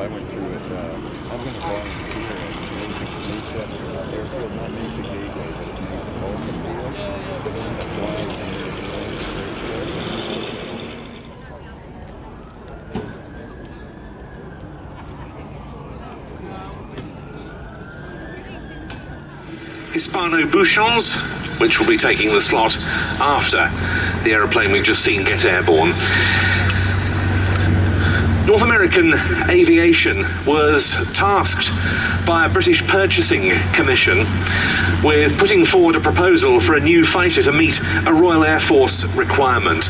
I went through it. I'm going to Boeing here. It's an airfield, not next to Gateway, but it's next to Boeing Field. That's why I was in there Hispano-Bouchons, which will be taking the slot after the aeroplane we've just seen get airborne. North American Aviation was tasked by a British purchasing commission with putting forward a proposal for a new fighter to meet a Royal Air Force requirement.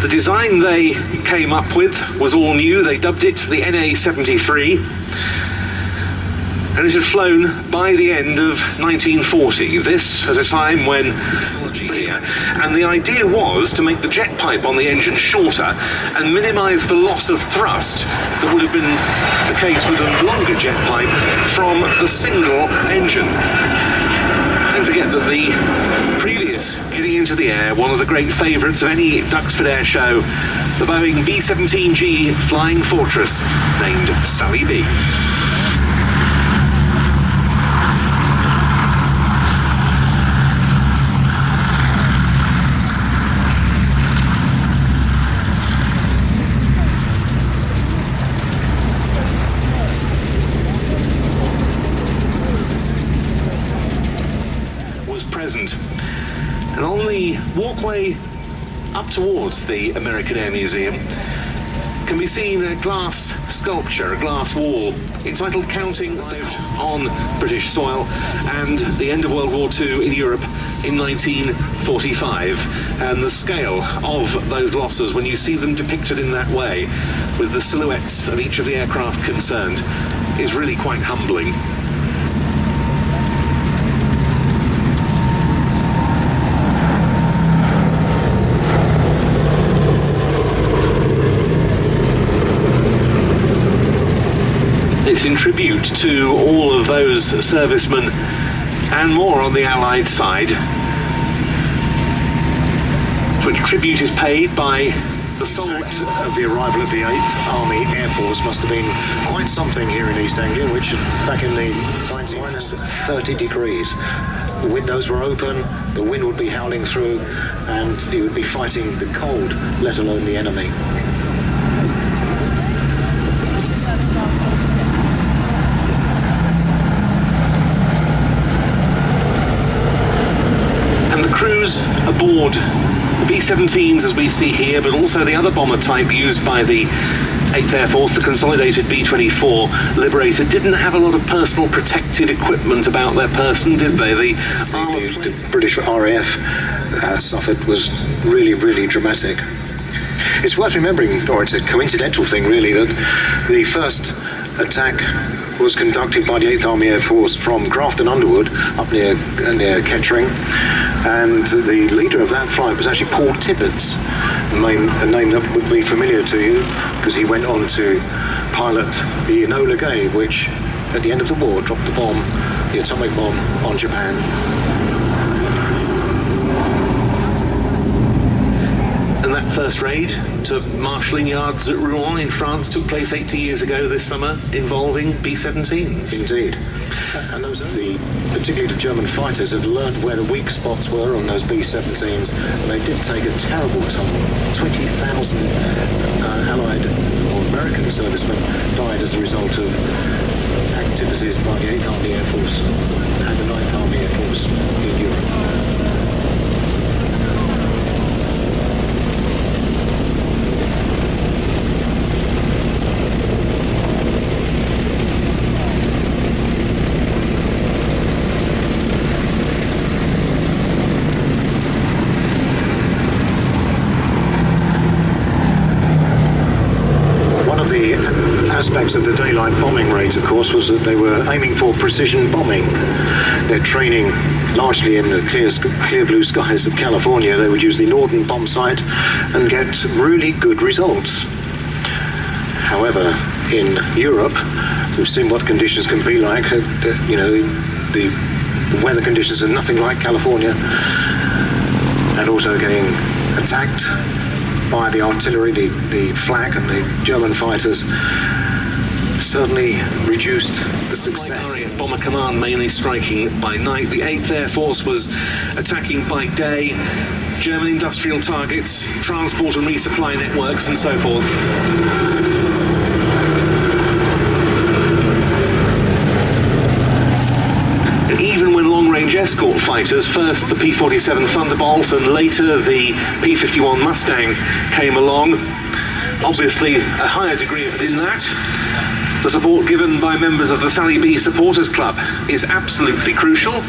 The design they came up with was all new. They dubbed it the NA-73, and it had flown by the end of 1940. This at a time when and the idea was to make the jet pipe on the engine shorter and minimise the loss of thrust that would have been the case with a longer jet pipe from the single engine. Don't forget that the previous getting into the air, one of the great favourites of any Duxford Airshow, the Boeing B-17G Flying Fortress named Sally B. And on the walkway up towards the American Air Museum can be seen a glass sculpture, a glass wall entitled Counting on British Soil and the End of World War II in Europe in 1945. And the scale of those losses, when you see them depicted in that way with the silhouettes of each of the aircraft concerned, is really quite humbling. It's in tribute to all of those servicemen and more on the Allied side, to which tribute is paid by the sole of the arrival of the 8th Army Air Force must have been quite something here in East Anglia, which back in the 30 degrees. The windows were open, the wind would be howling through, and you would be fighting the cold, let alone the enemy. Crews aboard the B-17s as we see here, but also the other bomber type used by the 8th Air Force, the consolidated B-24 Liberator, didn't have a lot of personal protective equipment about their person, did they? The British RAF suffered was really, really dramatic. It's worth remembering, or it's a coincidental thing really, that the first attack was conducted by the 8th Army Air Force from Grafton Underwood up near Kettering, and the leader of that flight was actually Paul Tippett's, a name that would be familiar to you because he went on to pilot the Enola Gay, which at the end of the war dropped the bomb, the atomic bomb, on Japan. And that first raid to marshalling yards at Rouen in France took place 80 years ago this summer, involving B-17s. Indeed. And those, particularly the German fighters, had learned where the weak spots were on those B-17s, and they did take a terrible toll. 20,000 Allied or American servicemen died as a result of activities by the 8th Army Air Force and the 9th Army Air Force in Europe. the aspects of the daylight bombing raids, of course, was that they were aiming for precision bombing. They're training largely in the clear blue skies of California. They would use the Norden bomb site and get really good results. However, in Europe, we've seen what conditions can be like. You know, the weather conditions are nothing like California, and also getting attacked by the artillery, the flak and the German fighters certainly reduced the success. RAF Bomber Command mainly striking by night. The 8th Air Force was attacking by day. German industrial targets, transport and resupply networks and so forth. Even when long-range escort fighters, first the P-47 Thunderbolt and later the P-51 Mustang came along, obviously a higher degree of in that. The support given by members of the Sally B Supporters Club is absolutely crucial.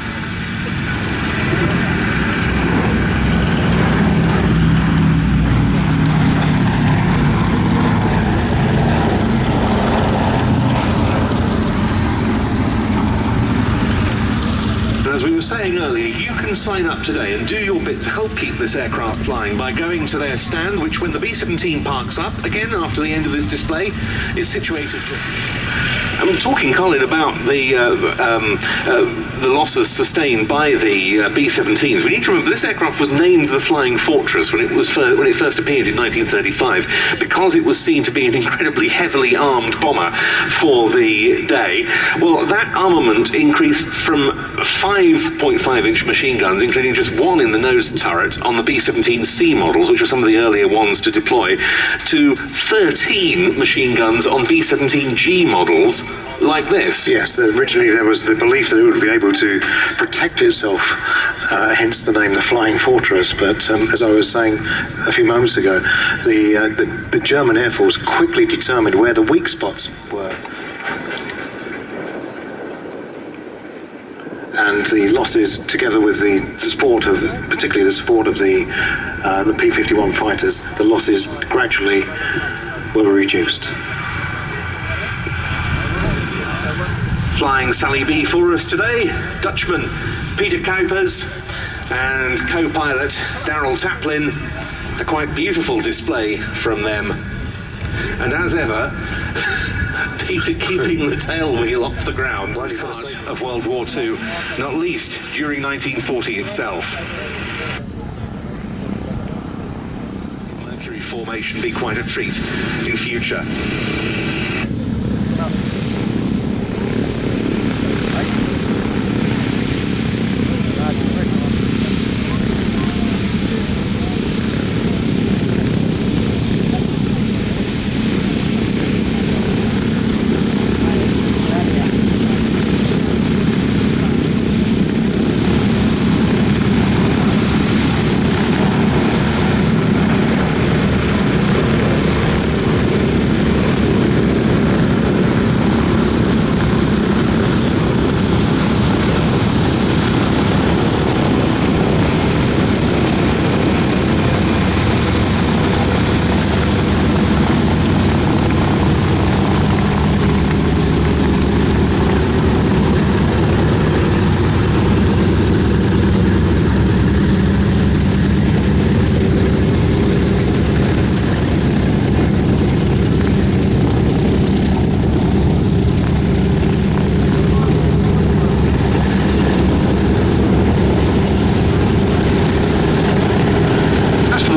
As we were saying earlier, you can sign up today and do your bit to help keep this aircraft flying by going to their stand, which when the B-17 parks up, again after the end of this display, is situated just... I'm talking, Colin, about the losses sustained by the B-17s. We need to remember this aircraft was named the Flying Fortress when it first appeared in 1935 because it was seen to be an incredibly heavily armed bomber for the day. Well, that armament increased from 5.5-inch machine guns, including just one in the nose turret on the B-17C models, which were some of the earlier ones to deploy, to 13 machine guns on B-17G models like this. Yes, originally there was the belief that it would be able to protect itself, hence the name the Flying Fortress, but as I was saying a few moments ago, the German Air Force quickly determined where the weak spots were. And the losses, together with the support of, particularly the support of the P-51 fighters, the losses gradually were reduced. Flying Sally B for us today, Dutchman Peter Kuipers and co-pilot Daryl Taplin. A quite beautiful display from them. And as ever, Peter keeping the tail wheel off the ground, part of World War II, not least during 1940 itself. Mercury formation be quite a treat in future.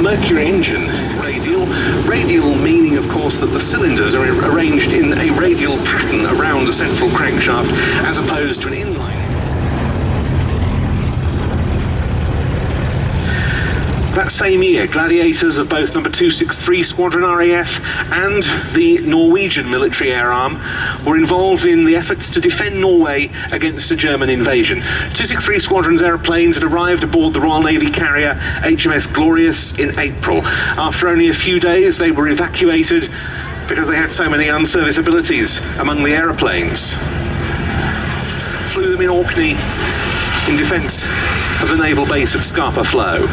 Mercury engine, radial meaning of course that the cylinders are arranged in a radial pattern around a central crankshaft as opposed to an inline. That same year, gladiators of both number 263 Squadron RAF and the Norwegian military air arm were involved in the efforts to defend Norway against a German invasion. 263 Squadron's aeroplanes had arrived aboard the Royal Navy carrier HMS Glorious in April. After only a few days, they were evacuated because they had so many unserviceabilities among the aeroplanes. Flew them in Orkney in defence of the naval base at Scapa Flow.